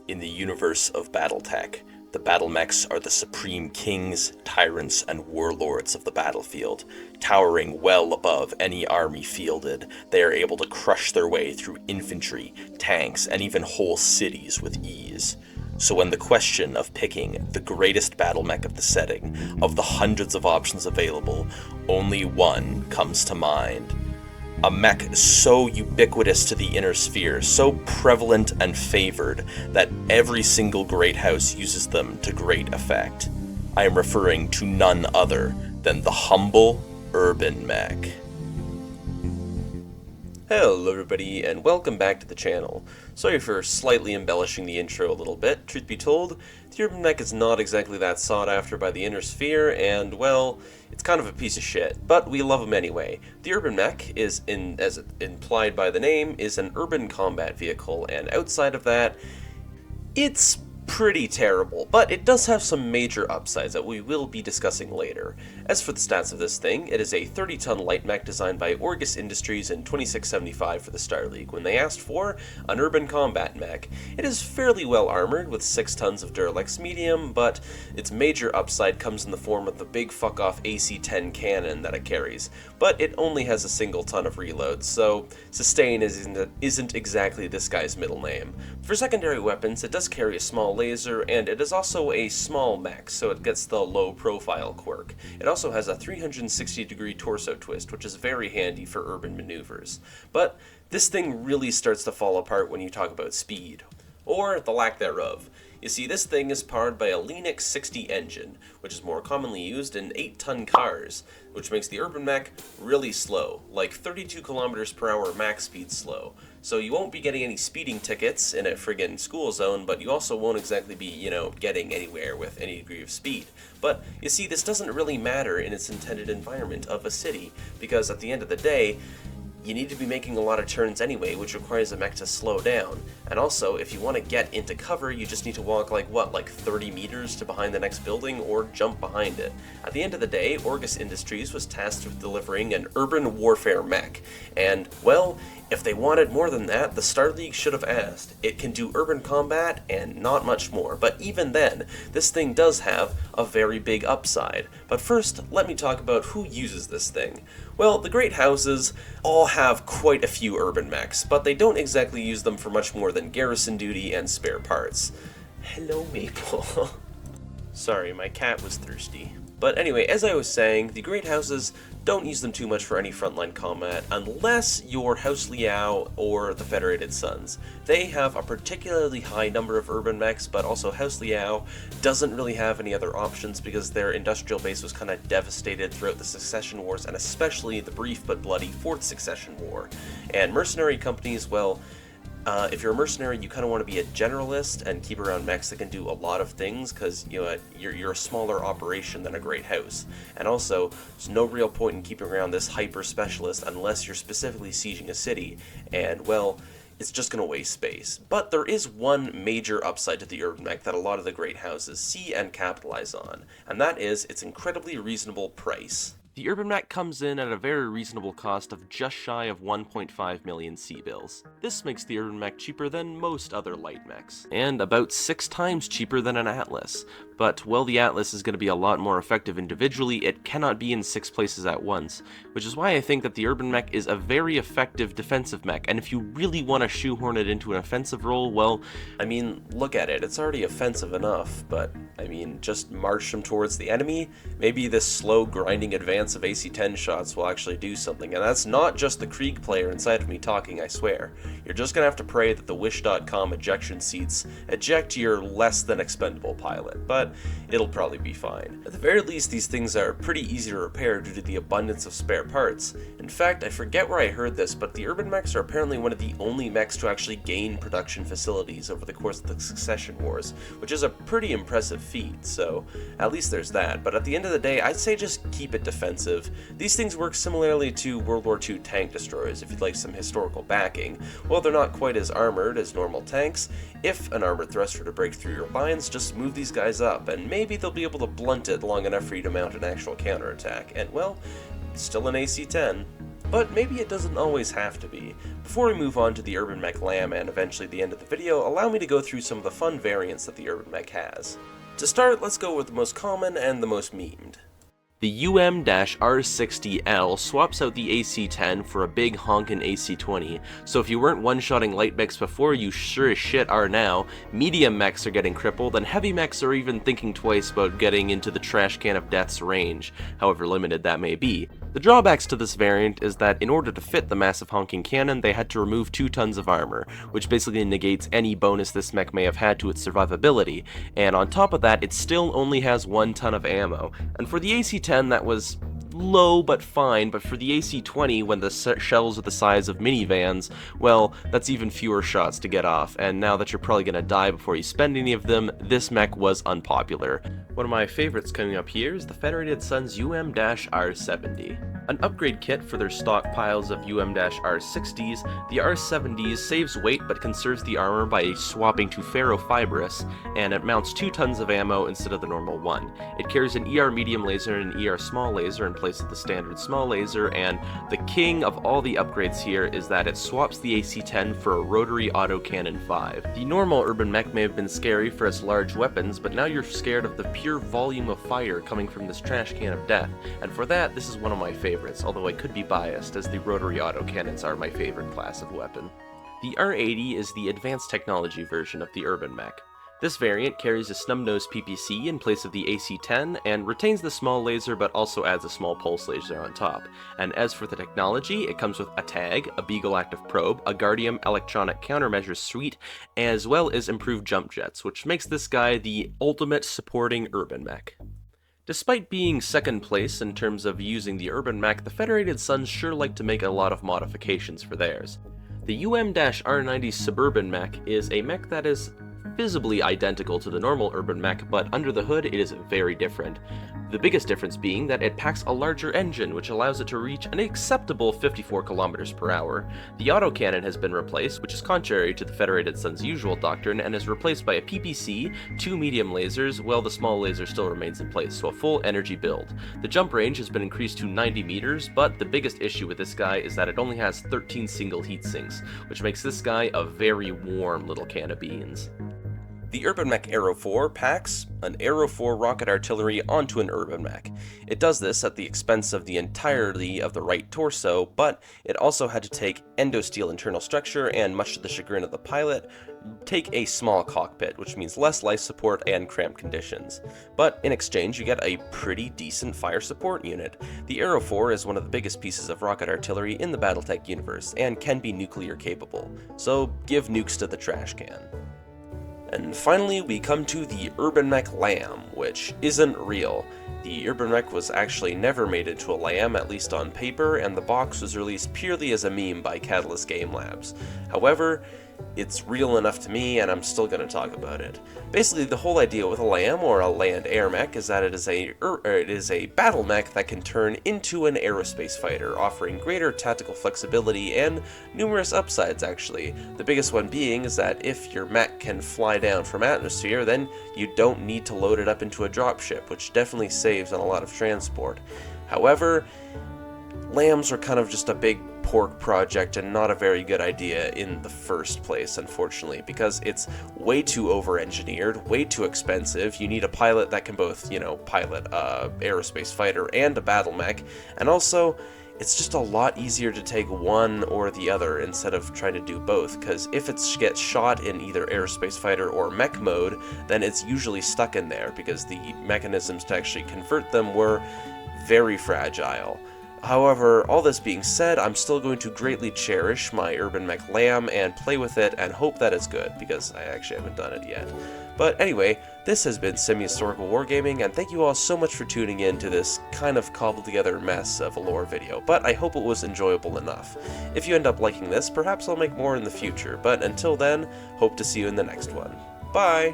In the universe of BattleTech, the battlemechs are the supreme kings, tyrants, and warlords of the battlefield. Towering well above any army fielded, they are able to crush their way through infantry, tanks, and even whole cities with ease. So when the question of picking the greatest battlemech of the setting, of the hundreds of options available, only one comes to mind. A mech so ubiquitous to the inner sphere, so prevalent and favored, that every single great house uses them to great effect. I am referring to none other than the humble UrbanMech. Hello everybody, and welcome back to the channel. Sorry for slightly embellishing the intro a little bit. Truth be told, the UrbanMech is not exactly that sought after by the inner sphere, and well, it's kind of a piece of shit, but we love him anyway. The UrbanMech is, as implied by the name, is an urban combat vehicle, and outside of that, it's pretty terrible, but it does have some major upsides that we will be discussing later. As for the stats of this thing, it is a 30-ton light mech designed by Orgus Industries in 2675 for the Star League. When they asked for an urban combat mech, it is fairly well armored with 6 tons of Duralex medium, but its major upside comes in the form of the big fuck-off AC-10 cannon that it carries. But it only has a single ton of reloads, so sustain isn't exactly this guy's middle name. For secondary weapons, it does carry a small laser, and it is also a small mech, so it gets the low profile quirk. It also has a 360-degree torso twist, which is very handy for urban maneuvers. But this thing really starts to fall apart when you talk about speed, or the lack thereof. You see, this thing is powered by a Linux 60 engine, which is more commonly used in 8-ton cars, which makes the UrbanMech really slow, like 32 kilometers per hour max speed slow. So you won't be getting any speeding tickets in a friggin' school zone, but you also won't exactly be, getting anywhere with any degree of speed. But you see, this doesn't really matter in its intended environment of a city, because at the end of the day, you need to be making a lot of turns anyway, which requires a mech to slow down. And also, if you want to get into cover, you just need to walk like 30 meters to behind the next building, or jump behind it. At the end of the day, Orgus Industries was tasked with delivering an urban warfare mech. And, well, if they wanted more than that, the Star League should have asked. It can do urban combat and not much more, but even then, this thing does have a very big upside. But first, let me talk about who uses this thing. Well, the great houses all have quite a few UrbanMechs, but they don't exactly use them for much more than garrison duty and spare parts. Hello, Maple. Sorry, my cat was thirsty. But anyway, as I was saying, the great houses don't use them too much for any frontline combat unless you're House Liao or the Federated Sons. They have a particularly high number of UrbanMechs, but also House Liao doesn't really have any other options because their industrial base was kind of devastated throughout the Succession Wars, and especially the brief but bloody Fourth Succession War. And mercenary companies, well, if you're a mercenary, you kind of want to be a generalist and keep around mechs that can do a lot of things, because you're a smaller operation than a great house. And also, there's no real point in keeping around this hyper specialist unless you're specifically sieging a city, and well, it's just going to waste space. But there is one major upside to the UrbanMech that a lot of the great houses see and capitalize on, and that is its incredibly reasonable price. The UrbanMech comes in at a very reasonable cost of just shy of 1.5 million C-bills. This makes the UrbanMech cheaper than most other light mechs, and about 6 times cheaper than an Atlas. But while the Atlas is going to be a lot more effective individually, it cannot be in 6 places at once, which is why I think that the UrbanMech is a very effective defensive mech, and if you really want to shoehorn it into an offensive role, well, I mean, look at it, it's already offensive enough, but, I mean, just march them towards the enemy. Maybe this slow grinding advance of AC-10 shots will actually do something, and that's not just the Krieg player inside of me talking, I swear. You're just gonna have to pray that the Wish.com ejection seats eject your less than expendable pilot, but it'll probably be fine. At the very least, these things are pretty easy to repair due to the abundance of spare parts. In fact, I forget where I heard this, but the UrbanMechs are apparently one of the only mechs to actually gain production facilities over the course of the Succession Wars, which is a pretty impressive feat, so at least there's that. But at the end of the day, I'd say just keep it defensive. These things work similarly to World War II tank destroyers if you'd like some historical backing. While they're not quite as armored as normal tanks, if an armored thruster to break through your lines, just move these guys up, and maybe they'll be able to blunt it long enough for you to mount an actual counterattack. And well, still an AC-10. but maybe it doesn't always have to be. Before we move on to the UrbanMech LAM and eventually the end of the video, allow me to go through some of the fun variants that the UrbanMech has. To start, let's go with the most common and the most memed. The UM-R60L swaps out the AC-10 for a big honkin' AC-20, so if you weren't one-shotting light mechs before, you sure as shit are now. Medium mechs are getting crippled, and heavy mechs are even thinking twice about getting into the trash can of death's range, however limited that may be. The drawbacks to this variant is that in order to fit the massive honking cannon, they had to remove 2 tons of armor, which basically negates any bonus this mech may have had to its survivability, and on top of that, it still only has 1 ton of ammo, and for the AC-10 that was low but fine, but for the AC-20 when the shells are the size of minivans, well, that's even fewer shots to get off, and now that you're probably gonna die before you spend any of them, this mech was unpopular. One of my favorites coming up here is the Federated Suns UM-R70. An upgrade kit for their stockpiles of UM-R60s, the R70s saves weight but conserves the armor by swapping to ferrofibrous, and it mounts 2 tons of ammo instead of the normal 1. It carries an ER medium laser and an ER small laser in place of the standard small laser, and the king of all the upgrades here is that it swaps the AC-10 for a rotary autocannon 5. The normal UrbanMech may have been scary for its large weapons, but now you're scared of the pure volume of fire coming from this trash can of death, and for that, this is one of my favorites, although I could be biased, as the rotary autocannons are my favorite class of weapon. The R80 is the advanced technology version of the UrbanMech. This variant carries a snub-nosed PPC in place of the AC-10 and retains the small laser but also adds a small pulse laser on top. And as for the technology, it comes with a tag, a Beagle active probe, a Guardium electronic countermeasures suite, as well as improved jump jets, which makes this guy the ultimate supporting UrbanMech. Despite being second place in terms of using the UrbanMech, the Federated Suns sure like to make a lot of modifications for theirs. The UM-R90 Suburban Mech is a mech that is visibly identical to the normal UrbanMech, but under the hood it is very different. The biggest difference being that it packs a larger engine, which allows it to reach an acceptable 54 km per hour. The autocannon has been replaced, which is contrary to the Federated Sun's usual doctrine, and is replaced by a PPC, 2 medium lasers, while the small laser still remains in place, so a full energy build. The jump range has been increased to 90 meters, but the biggest issue with this guy is that it only has 13 single heat sinks, which makes this guy a very warm little can of beans. The UrbanMech Aero 4 packs an Aero 4 rocket artillery onto an UrbanMech. It does this at the expense of the entirety of the right torso, but it also had to take endosteel internal structure and, much to the chagrin of the pilot, take a small cockpit, which means less life support and cramped conditions. But in exchange, you get a pretty decent fire support unit. The Aero 4 is one of the biggest pieces of rocket artillery in the BattleTech universe, and can be nuclear capable, so give nukes to the trash can. And finally, we come to the UrbanMech LAM, which isn't real. The UrbanMech was actually never made into a LAM, at least on paper, and the box was released purely as a meme by Catalyst Game Labs. However, it's real enough to me, and I'm still going to talk about it. Basically, the whole idea with a LAM, or a land air mech, is that it is a battle mech that can turn into an aerospace fighter, offering greater tactical flexibility and numerous upsides, actually. The biggest one being is that if your mech can fly down from atmosphere, then you don't need to load it up into a dropship, which definitely saves on a lot of transport. However, LAMs are kind of just a big pork project and not a very good idea in the first place, unfortunately, because it's way too over-engineered, way too expensive. You need a pilot that can both, pilot a aerospace fighter and a battle mech, and also it's just a lot easier to take one or the other instead of trying to do both, because if it gets shot in either aerospace fighter or mech mode, then it's usually stuck in there because the mechanisms to actually convert them were very fragile. However, all this being said, I'm still going to greatly cherish my UrbanMech LAM and play with it and hope that it's good, because I actually haven't done it yet. But anyway, this has been Semi-Historical Wargaming, and thank you all so much for tuning in to this kind of cobbled together mess of a lore video, but I hope it was enjoyable enough. If you end up liking this, perhaps I'll make more in the future, but until then, hope to see you in the next one. Bye!